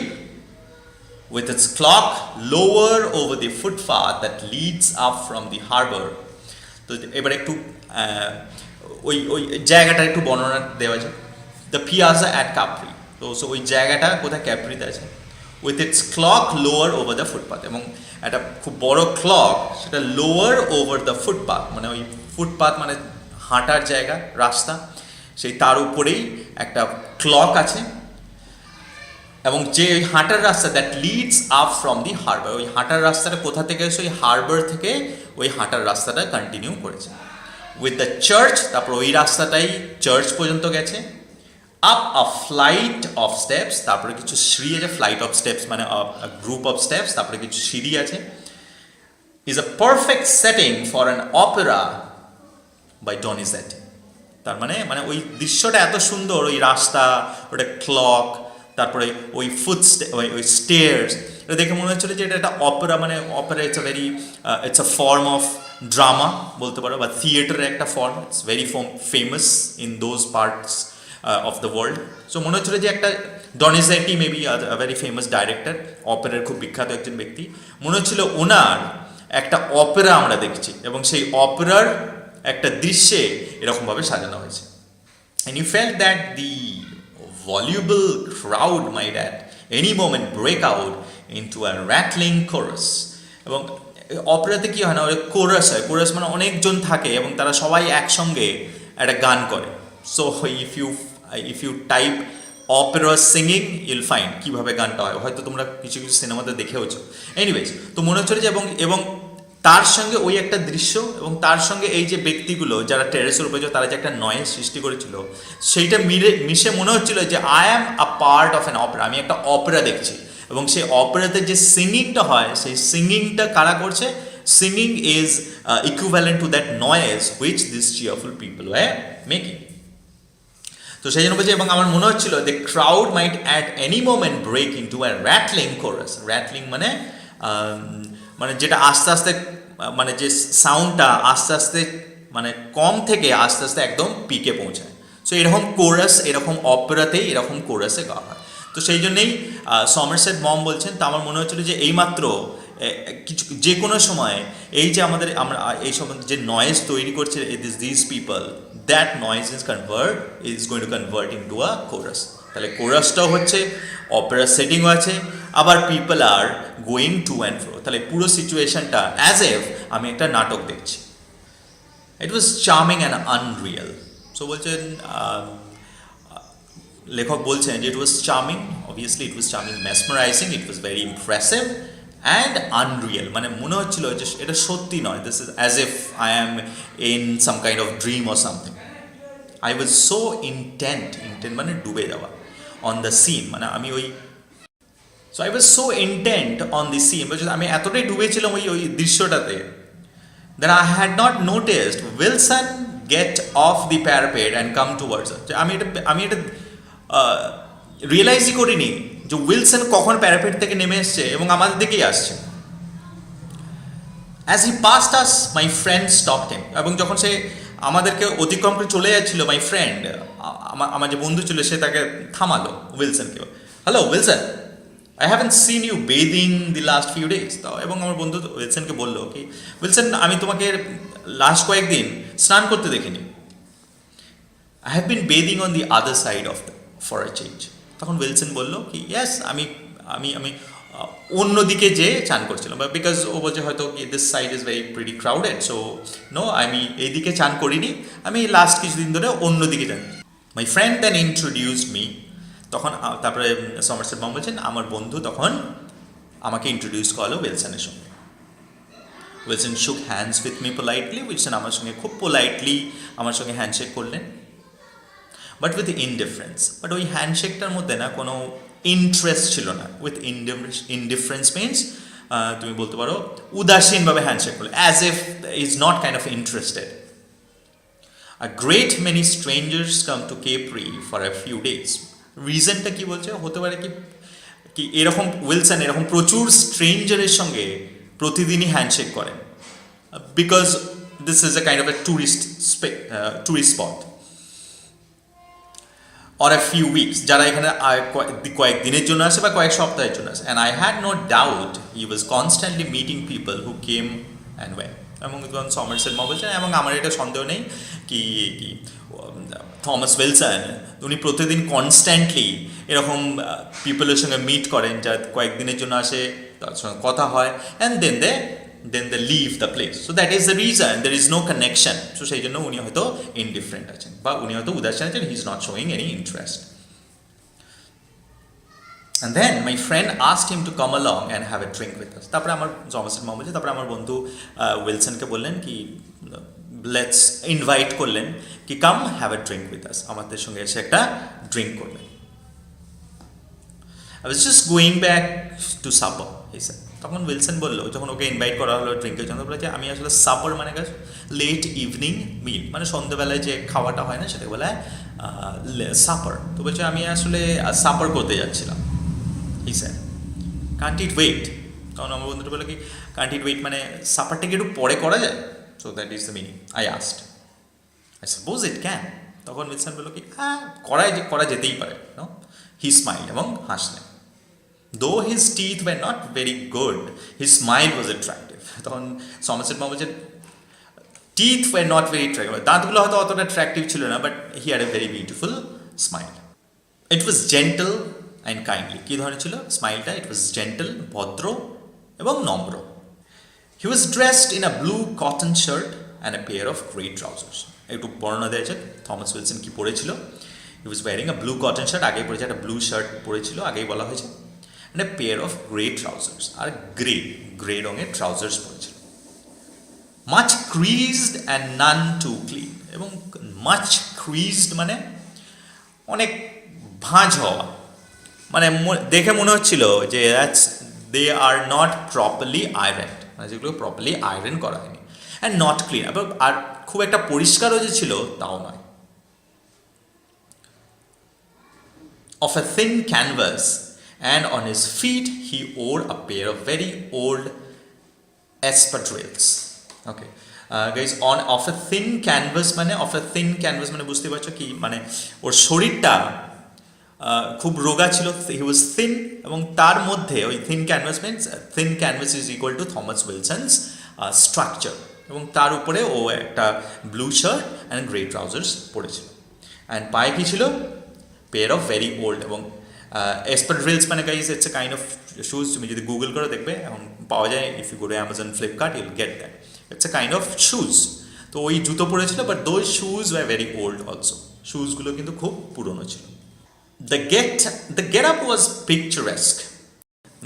with its clock lower over the footpath that leads up from the harbor. তো এবার একটু ওই জায়গাটা একটু বর্ণনা দেওয়া যায়। দ্য পিয়াজা অ্যাট কাপ্রি, তো ওই জায়গাটা কোথায় ক্যাপ্রিতে আছে। With its clock lower over the footpath, এবং একটা খুব বড় ক্লক সেটা লোয়ার ওভার দ্য ফুটপাথ, মানে ওই ফুটপাথ মানে হাঁটার জায়গা, রাস্তা, সেই তার উপরেই একটা ক্লক আছে, এবং যে ওই হাঁটার রাস্তা that leads up from the Harbour, ওই হাঁটার রাস্তাটা কোথা থেকে এসে ওই হারবার থেকে ওই হাঁটার রাস্তাটা কন্টিনিউ করেছে। উইথ দ্য চার্চ, তারপর ওই রাস্তাটাই চার্চ পর্যন্ত গেছে। Up a flight of steps, তারপরে কিছু সিঁড়ি আছে, ফ্লাইট অফ স্টেপস মানে গ্রুপ অফ স্টেপস, তারপরে কিছু সিঁড়ি আছে। is a perfect setting for an opera by Donizetti. তার মানে মানে ওই দৃশ্যটা এত সুন্দর, ওই রাস্তা, ওটা ক্লক, তারপরে ওই ওই স্টেয়ার্স, এটা দেখে মনে হচ্ছিল যে এটা একটা অপেরা, মানে Opera it's a form of drama বলতে পারো, বা থিয়েটারের একটা form, it's very famous in those parts of the world. So মনে হচ্ছিল যে একটা ডনিজেটি মেবি ভেরি ফেমাস ডাইরেক্টর, অপেরার খুব বিখ্যাত একজন ব্যক্তি, মনে হচ্ছিল ওনার একটা অপেরা আমরা দেখছি, এবং সেই অপেরার একটা দৃশ্যে এরকমভাবে সাজানো হয়েছে। And you felt that the voluble crowd might at any moment break out into a rattling chorus. এবং অপেরাতে কি হয় না, ওই কোরাস হয়, কোরাস মানে অনেকজন থাকে এবং তারা সবাই একসঙ্গে একটা গান করে। So if you type opera singing you'll find কীভাবে গানটা হয়, হয়তো তোমরা কিছু কিছু সিনেমাতে দেখেওছো। এনিওয়েজ, তো মনে হচ্ছিল যে এবং তার সঙ্গে ওই একটা দৃশ্য, এবং তার সঙ্গে এই যে ব্যক্তিগুলো যারা টেরেসের উপরে তারা যে একটা নয়েজ সৃষ্টি করেছিল, সেইটা মিশে মনে হচ্ছিল যে I am a part of an Opera, আমি একটা অপেরা দেখছি। এবং সেই অপেরাতে যে সিঙ্গিংটা হয়, সেই সিঙ্গিংটা কারা করছে? Singing is equivalent to that noise which this cheerful people were making. তো সেই জন্য বলছি, এবং আমার মনে হচ্ছিল the crowd might at any moment break in to a rattling chorus. Rattling মানে মানে যেটা আস্তে আস্তে, মানে যে সাউন্ডটা আস্তে আস্তে মানে কম থেকে আস্তে আস্তে একদম পিকে পৌঁছায়। সো এরকম কোরাস, এরকম অপেরাতেই এরকম কোরাসে গাওয়া হয়। তো সেই জন্যেই সমারসেট মম বলছেন, তা আমার মনে হচ্ছিল যে এইমাত্র কিছু যে কোনো সময় এই যে আমরা এই সব যে নয়েজ তৈরি করছে this people, that noise is going to convert in to a chorus. তাহলে কোরাসটাও হচ্ছে, অপেরা সেটিংও আছে, আবার people are going to and fro. তাহলে পুরো সিচুয়েশনটা অ্যাজ এফ আমি একটা নাটক দেখছি। It was charming and unreal. So বলছেন, লেখক বলছেন যে it was charming, obviously it was charming, mesmerising, it was very impressive and unreal. মানে মনে হচ্ছিল যে এটা সত্যি নয়, this is as if I am in some kind of dream or something. I was so intent মানে ডুবে যাওয়া, অন দ্য সিন, মানে আমি ওই, so I was so intent on the scene, আমি এতটাই ডুবেছিলাম ওই দৃশ্যটাতে, that I had not noticed Wilson get off the parapet and come towards us. আমি এটা রিয়েলাইজই করিনি যে উইলসন কখন প্যারাপেট থেকে নেমে এসছে এবং আমাদের দিকেই আসছে। As he passed us my friend stopped him. এবং যখন সে আমাদেরকে অতিক্রম করে চলে যাচ্ছিল, মাই ফ্রেন্ড, আমার যে বন্ধু ছিল, সে তাকে থামালো, উইলসনকে। Hello Wilson, I haven't seen you bathing the last few days. তো এবং আমার বন্ধু উইলসনকে বললো কি, উইলসন, আমি তোমাকে লাস্ট কয়েকদিন স্নান করতে দেখিনি। I have been bathing on the other side of for a change. তখন উইলসন বললো কি, ইয়েস, আমি আমি আমি অন্যদিকে যেয়ে চান করছিলাম, বিকজ ও বলছে হয়তো কি this side is very pretty crowded, so no, আমি এইদিকে চান করিনি, আমি লাস্ট কিছুদিন ধরে অন্যদিকে যান। My friend then introduced me. তখন তারপরে সমারসেট মম বলছেন, আমার বন্ধু তখন আমাকে ইন্ট্রোডিউস করলো উইলসনের সঙ্গে। উইলসন শুক hands with me politely. Wilson আমার সঙ্গে খুব পোলাইটলি আমার সঙ্গে হ্যান্ডশেক করলেন, বাট উইথ ইনডিফারেন্স। বাট ওই হ্যান্ডশেকটার মধ্যে না কোনো ইন্টারেস্ট ছিল না। উইথ ইনডিফারেন্স মিনস তুমি বলতে পারো উদাসীনভাবে হ্যান্ডশেক করলে, as if is not kind of interested. A great many strangers come to Capri for a few days. রিজনটা কি বলছে, হতে পারে কি এরকম উইলসন এরকম প্রচুর স্ট্রেঞ্জারের সঙ্গে প্রতিদিনই হ্যান্ডশেক করেন, because this is a kind of A tourist spot, or a few weeks, যারা এখানে কয়েক দিনের জন্য আসে বা কয়েক সপ্তাহের জন্য আসে। And I had no doubt he was constantly meeting people who came and went. এবং সমারসেট মম বলছেন, এবং আমার এটা সন্দেহ নেই কি থমাস উইলসন উনি প্রতিদিন কনস্ট্যান্টলি এরকম পিপলের সঙ্গে মিট করেন, যা কয়েকদিনের জন্য আসে, তার সঙ্গে কথা হয়, and then they leave the place. So that is the reason, there is no connection. So সেই জন্য উনি হয়তো ইনডিফারেন্ট আছেন, বা উনি হয়তো উদাসীন আছেন, he is not showing any interest. And then my friend asked him to come along and have a drink with us. তারপরে আমার সমারসেট মম বলছে, তারপরে আমার বন্ধু উইলসনকে বললেন কি, লেটস ইনভাইট করলেন কি, come have a drink with us, আমাদের সঙ্গে এসে একটা ড্রিঙ্ক করলেন। I was just going back to supper, he said. তখন উইলসন বললো, যখন ওকে ইনভাইট করা হলো ড্রিঙ্কের জন্য, বলে যে আমি আসলে সাপার মানে লেট ইভিনিং মিল, মানে সন্ধ্যেবেলায় যে খাওয়াটা হয় না সেটাকে বলা হয় সাপার। তো বলছে আমি আসলে সাপার করতে যাচ্ছিলাম। হি স্যার কান্ট ইট ওয়েট। তখন আমার বন্ধুটা বলে কি কান্ট ইট ওয়েট মানে সাপারটাকে একটু পরে করা যায়? So that is the meaning. I asked, I suppose it can. তখন উইলসন বললো কি হ্যাঁ করা যেতেই পারে। নো, হি স্মাইল এবং হাসলেন। Though his teeth were not very good, his smile was attractive. তখন সমারসেট মা বলছেন teeth were not very attractive, দাঁতগুলো হয়তো অতটা অ্যাট্রাকটিভ ছিল না, but he had a very beautiful smile. It was gentle and kindly. কী ধরনের ছিল স্মাইলটা? It was gentle, ভদ্র এবং নম্র। He was dressed in a blue cotton shirt and a pair of grey trousers. একটু বর্ণনা দেওয়া যাক থমাস উইলসন কী পরেছিল। He was wearing a blue cotton shirt, আগেই পরেছে, একটা ব্লু শার্ট পরেছিল, আগেই বলা হয়েছে, and a pair of grey trousers, আর গ্রে রঙের ট্রাউজার্স পরেছিল। Much creased and none too clean, এবং মাচ ক্রিজড মানে অনেক ভাঁজ হওয়া, মানে দেখে মনে হচ্ছিল যে they are not properly iron, মানে যেগুলো প্রপারলি আয়রন করা হয়নি, অ্যান্ড নট ক্লিন, আর খুব একটা পরিষ্কারও যে ছিল তাও নয়। Of a thin canvas, and on his feet he wore a pair of very old espadrilles. Okay, guys, of a thin canvas মানে বুঝতে পারছো কি, মানে ওর শরীরটা খুব রোগা ছিল, হি ওয়াজ থিন, এবং তার মধ্যে ওই thin canvas is equal to Thomas Wilson's structure, এবং তার উপরে ও একটা blue shirt and grey trousers পরেছিল, অ্যান্ড পায়ে কী ছিল? পেয়ার অফ ভেরি ওল্ড, এবং এসপাড্রিলস মানে guys it's a kind of shoes, তুমি যদি গুগল করে দেখবে এখন পাওয়া যায়, if you go to Amazon, Flipkart, you'll get that, it's a kind of shoes. তো ওই জুতো পরেছিল, but those shoes were very old also, শুজগুলো কিন্তু খুব পুরনো ছিল। The get up was picturesque,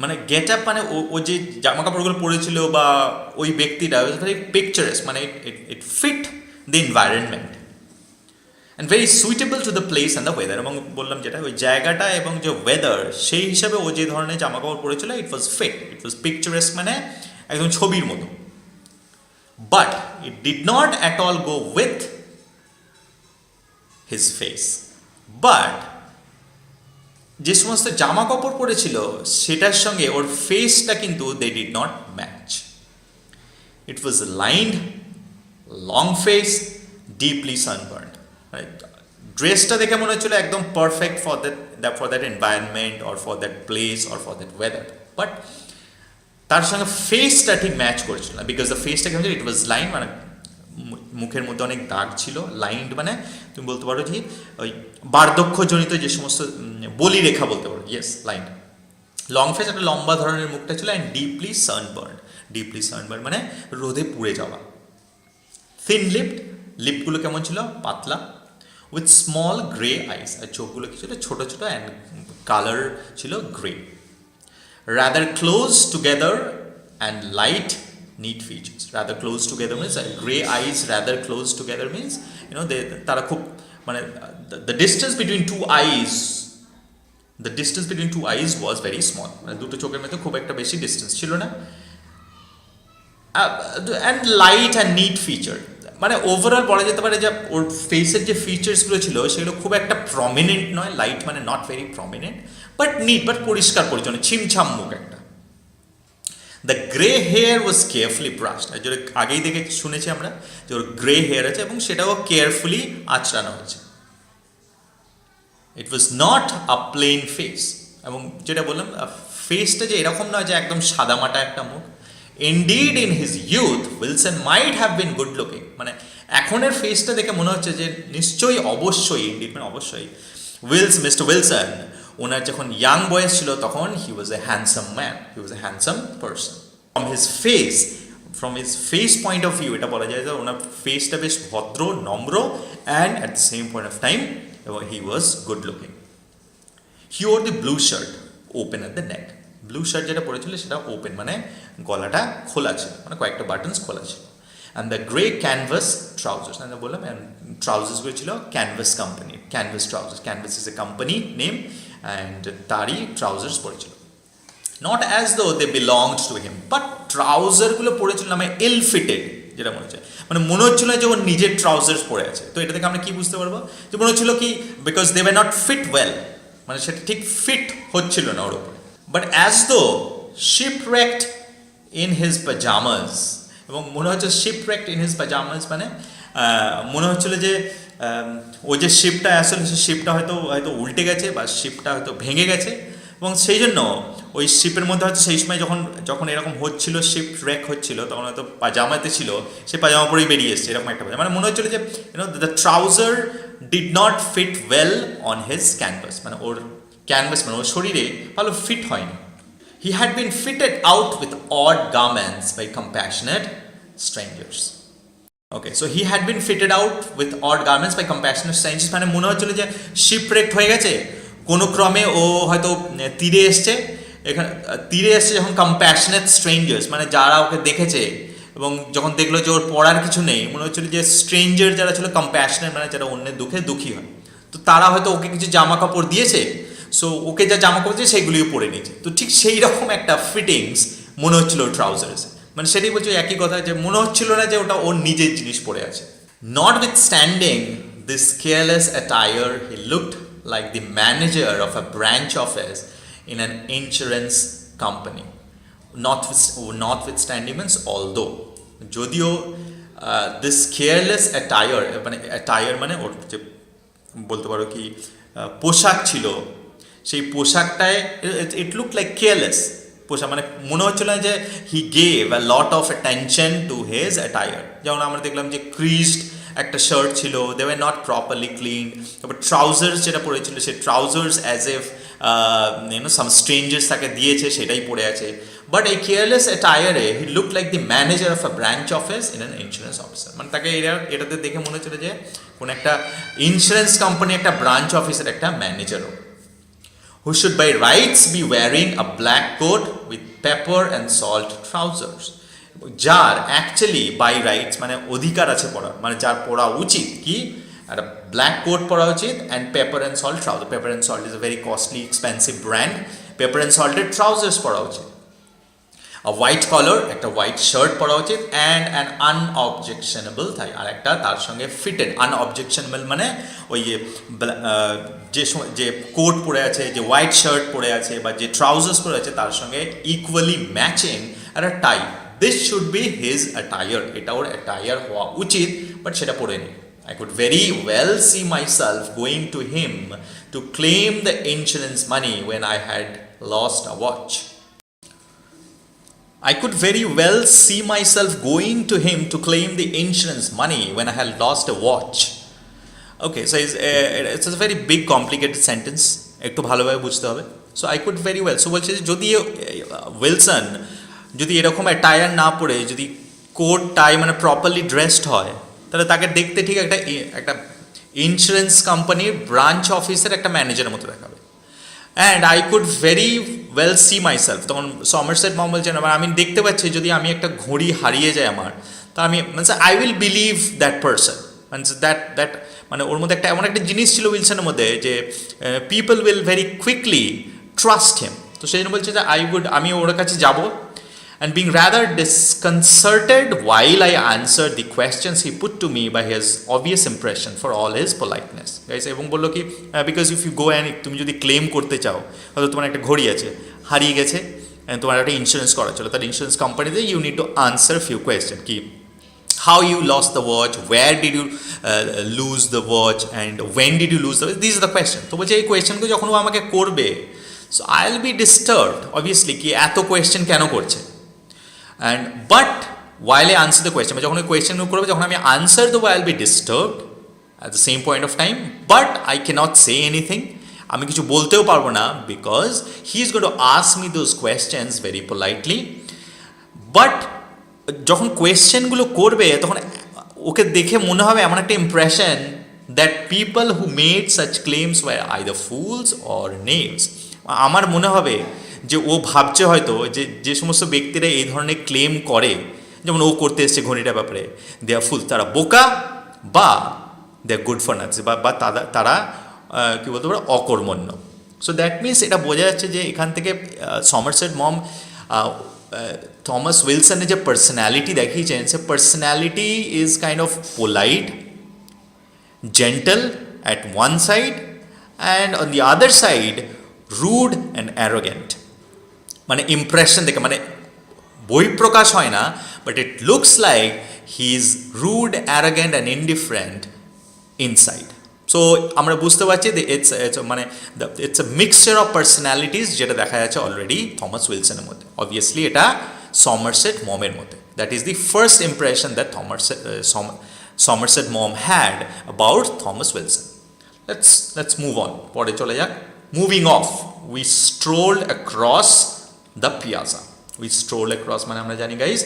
মানে গেট আপ মানে ও যে জামা কাপড়গুলো পরেছিল বা ওই ব্যক্তিটা ওয়াজ ভেরি পিকচারেস্ক, মানে it fit the environment and very suitable to the place and the weather, এবং বললাম যেটা ওই জায়গাটা এবং যে ওয়েদার সেই হিসাবে ও যে ধরনের জামা কাপড় পরেছিল, ইট ওয়াজ ফিট, ইট ওয়াজ পিকচারেস্ক, মানে একদম ছবির মতো। But it did not at all go with his face, but যে সমস্ত জামা কাপড় পরেছিল সেটার সঙ্গে ওর ফেসটা কিন্তু they did not match. It was lined, long face, deeply sunburn. ড্রেসটা দেখে মনে হচ্ছিল একদম perfect for that environment or for that place or for that weather, but তার সঙ্গে ফেসটা ঠিক ম্যাচ করছিল না, বিকজ দ্য ফেসটা কেমন ছিল? ইট ওয়াজ লাইন, মানে মুখের মধ্যে অনেক দাগ ছিল। লাইন্ড মানে তুমি বলতে পারো যে ওই বার্ধক্যজনিত যে সমস্ত বলি রেখা বলতে পারো, ইয়েস লাইন্ড। লং ফেস, একটা লম্বা ধরনের মুখটা ছিল, অ্যান্ড ডিপলি সানবার্ন মানে রোদে পুড়ে যাওয়া। থিন লিপড, লিপগুলো কেমন ছিল? পাতলা। উইথ স্মল গ্রে আইস, আর চোখগুলো কি ছিল? ছোট ছোট, অ্যান্ড কালার ছিল grey. Rather close together and light neat features. Rather close together means grey eyes, rather close together means তারা খুব মানে the distance between two eyes was very small, মানে দুটো চোখের মধ্যে খুব একটা বেশি ডিস্টেন্স ছিল না। and light and neat feature, মানে ওভারঅল বলা যেতে পারে যে ওর ফেসের যে ফিচার্সগুলো ছিল সেগুলো খুব একটা প্রমিনেন্ট নয়। লাইট মানে not very prominent, but neat, but পরিষ্কার পরিচ্ছন্ন, ছিমছাম মুখ একটা। The grey hair was carefully brushed, যেটা আগেই দেখে শুনেছি আমরা যে ওর গ্রে হেয়ার আছে এবং সেটাও কেয়ারফুলি আঁচড়ানো হয়েছে। It was not a plain face, এবং যেটা বললাম ফেসটা যে এরকম নয় যে একদম সাদামাটা একটা মুখ। Indeed in his youth Wilson might have been good looking, মানে এখনের ফেসটা দেখে মনে হচ্ছে যে নিশ্চয়ই অবশ্যই, ইনডিড মানে অবশ্যই, মিস্টার উইলসন ওনার যখন ইয়াং বয়স ছিল তখন he was a handsome man, he was a handsome person. From his face point of view এটা বলা যায় যে ওনার ফেসটা বেশ ভদ্র, নম্র, and at the same point of time he was good looking. He wore the blue shirt open at the neck, blue shirt যেটা পরেছিল সেটা ওপেন মানে গলাটা খোলা ছিল, মানে কয়েকটা বাটনস খোলা ছিল। And the grey canvas trousers, আমি বললাম ট্রাউজার্সগুলো ছিল canvas company, canvas trousers, canvas is a company name, and তারই ট্রাউজার্স পরেছিল। Not as though they belonged to him, but ট্রাউজারগুলো পরেছিল মানে ইল ফিটেড, যেটা মনে হচ্ছে, মানে মনে হচ্ছিল না যে ওর নিজের ট্রাউজার্স পরে আছে। তো এটা থেকে আমরা কি বুঝতে পারবো, যে মনে হচ্ছিল কি because they were not fit well, মানে সেটা ঠিক ফিট হচ্ছিল না ওর উপরে। But as though শিপরেক্ট in his পাজামাস, এবং মনে হচ্ছে শিপরেক্ট ইন হিজ পাজামাস মানে মনে হচ্ছিল যে ও যে শিপটা আসলে সে শিপটা হয়তো হয়তো উল্টে গেছে বা শিপটা হয়তো ভেঙে গেছে, এবং সেই জন্য ওই শিপের মধ্যে হচ্ছে সেই সময় যখন যখন এরকম হচ্ছিল, শিপ রেক হচ্ছিল, তখন হয়তো পাজামাতে ছিল, সে পাজামা পরেই বেরিয়ে এসছে এরকম একটা মানে মনে হচ্ছিল যে the trouser did not fit well on his canvas, মানে ওর ক্যানভাস মানে ওর শরীরে ভালো ফিট হয়নি। He had been fitted out with odd garments by compassionate strangers. Okay, so he had been fitted out with odd garments by compassionate strangers, মানে মনে হচ্ছিল যে শিপরেক্ট হয়ে গেছে কোনো ক্রমে, ও হয়তো তীরে এসছে, এখানে তীরে এসছে যখন কম্প্যাশনেট স্ট্রেঞ্জার্স মানে যারা ওকে দেখেছে এবং যখন দেখলো যে ওর পড়ার কিছু নেই, মনে হচ্ছিল যে স্ট্রেঞ্জার যারা ছিল কম্প্যাশনেট মানে যারা অন্যের দুঃখে দুঃখী হয়, তো তারা হয়তো ওকে কিছু জামা কাপড় দিয়েছে, সো ওকে যা জামা কাপড় দিয়েছে সেগুলিও পরে নিয়েছে। তো ঠিক সেই রকম একটা ফিটিংস মনে হচ্ছিল ট্রাউজার্সে, মানে সেটাই বলছে একই কথা, যে মনে হচ্ছিল না যে ওটা ওর নিজের জিনিস পরে আছে। Not with standing this careless attire he looked like the manager of a branch office in an insurance company. Notwithstanding means although, যদিও this careless attire মানে attire মানে ওর যে বলতে পারো কি পোশাক ছিল, সেই পোশাকটায় it looked like careless পোশাক, মানে মনে হচ্ছিল না যে he gave a lot of attention to his attire। যেমন আমরা দেখলাম যে ক্রিজড একটা শার্ট ছিল, they were not properly clean, তারপর ট্রাউজার্স যেটা পরেছিল সে trousers as if some strangers তাকে দিয়েছে সেটাই পরে আছে। বাট এই কেয়ারলেস অ্যাটায়ারে he look like the manager of a branch office in an insurance officer, মানে তাকে এটাতে দেখে মনে হচ্ছিল যে কোনো একটা ইন্স্যুরেন্স কোম্পানি একটা ব্রাঞ্চ অফিসের একটা ম্যানেজারও। Who should by rights be wearing a black coat with pepper and salt trousers, যার অ্যাকচুয়ালি বাই রাইটস মানে অধিকার আছে পড়ার, মানে যার পড়া উচিত কি একটা ব্ল্যাক কোট পরা উচিত and pepper and salt trouser, pepper and salt is a very costly expensive brand, pepper and সল্টের ট্রাউজার্স পরা উচিত, হোয়াইট কলার একটা হোয়াইট শার্ট পরা উচিত অ্যান্ড অ্যান আনঅবজেকশনেবল থাই, আর একটা তার সঙ্গে ফিটেড আনঅবজেকশনেবল মানে ওই যে যে কোট পরে আছে, যে হোয়াইট শার্ট পরে আছে বা যে ট্রাউজার্স পরে আছে তার সঙ্গে ইকুয়ালি ম্যাচিং আর tie. This should be his attire, এটা ওর attire হওয়া উচিত, বাট সেটা পরে নি। I could very well see myself going to him to claim the insurance money when I had lost a watch. I could very well see myself going to him to claim the insurance money when I had lost a watch. Okay, so it's a very big complicated sentence, একটু ভালোভাবে বুঝতে হবে। So I could very well, so বলছে যদি Wilson যদি এরকম attire না পরে যদি কোট টাই মানে প্রপারলি ড্রেসড হয়, তাহলে তাকে দেখতে ঠিক একটা একটা ইন্স্যুরেন্স কোম্পানির ব্রাঞ্চ অফিসের একটা ম্যানেজারের মতো দেখাবে। And I could very well see myself, তখন সমারসেট মহল বলছেন আমি দেখতে পাচ্ছি যদি আমি একটা ঘড়ি হারিয়ে যায় আমার, তা আমি মানে I will believe that person, মানে দ্যাট মানে ওর মধ্যে একটা এমন একটা জিনিস ছিল উইলসনের মধ্যে যে people will very quickly trust him. তো সেই জন্য বলছে যে আমি ওর কাছে যাবো, and being rather disconcerted while I answered the questions he put to me by his obvious impression for all his politeness. Guys, এবং বললো কি because if you go and তুমি যদি ক্লেম করতে চাও, হয়তো তোমার একটা ঘড়ি আছে হারিয়ে গেছে, তোমার একটা ইন্স্যুরেন্স করা ছিল, তার ইন্স্যুরেন্স কোম্পানিতে you need to answer few question কি how you lost the watch, where did you lose the watch, and when did you lose the watch, these are the questions. তো বলছে এই কোয়েশ্চেনগুলো যখন ও আমাকে করবে, so I'll be disturbed obviously কি এত question কেন করছে, and but while I answer the question, যখন ওই কোয়েশ্চেনগুলো করবে যখন আমি আনসার দেবো, I'll be disturbed at the same point of time, but I cannot say anything, আমি কিছু বলতেও পারবো না, because he is going to ask me those questions very politely, but যখন কোয়েশ্চেনগুলো করবে তখন ওকে দেখে মনে হবে এমন একটা impression that people who made such claims were either fools or knaves, আমার মনে হবে যে ও ভাবছে হয়তো যে সমস্ত ব্যক্তিরা এই ধরনের ক্লেম করে, যেমন ও করতে এসছে ঘড়িটার ব্যাপারে, দে আর ফুল, তারা বোকা বা দে আর গুড ফর নাথিং, বা তারা কী বলতে পারো অকর্মণ্য। সো দ্যাট মিনস এটা বোঝা যাচ্ছে যে এখান থেকে সমারসেট মম থমাস উইলসনের যে পার্সোনালিটি দেখিয়েছেন, সে personality is kind of polite, gentle at one side, and on the other side rude and arrogant. মানে ইমপ্রেশন দেখে, মানে বই প্রকাশ হয় না, but it looks like he is rude, arrogant and indifferent inside. So আমরা বুঝতে পারছি যে it's a mixture of personalities, যেটা দেখা যাচ্ছে অলরেডি থমাস উইলসনের মধ্যে। অবভিয়াসলি এটা সমারসেট মমের মধ্যে। That is the first impression that Somerset Maugham had about Thomas Wilson. Let's move on, পরে চলে যাক। Moving off, we strolled across the piazza. We stroll across মানে আমরা জানি গাইজ,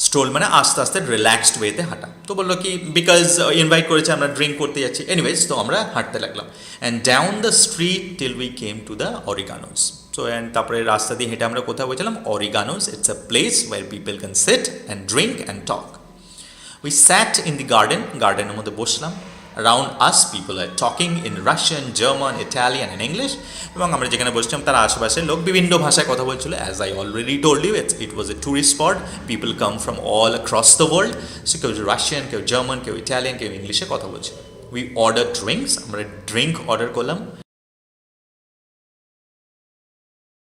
স্ট্রোল মানে আস্তে আস্তে রিল্যাক্সড ওয়েতে হাঁটা। তো বললো কি, বিকজ ইনভাইট করেছে, আমরা ড্রিঙ্ক করতে যাচ্ছি, এনিওয়েজ তো আমরা হাঁটতে লাগলাম। And down the street till we came to the Origanos. So and তারপরে রাস্তা দিয়ে হেঁটে আমরা কোথাও গেছিলাম? Origanos. It's a place where people can sit and drink and talk. We sat in the garden, গার্ডেনের মধ্যে বসলাম। Around us people are talking in Russian, German, Italian and English, এবং আমরা যেখানে বসছিলাম তার আশেপাশে লোক বিভিন্ন ভাষায় কথা বলছিল। As I already told you, it was a tourist spot, people come from all across the world. So কেউ রাশিয়ান, কেউ জার্মান, কেউ ইটালিয়ান, কেউ ইংলিশে কথা বলছিল। উই অর্ডার ড্রিঙ্কস, আমরা ড্রিঙ্ক অর্ডার করলাম।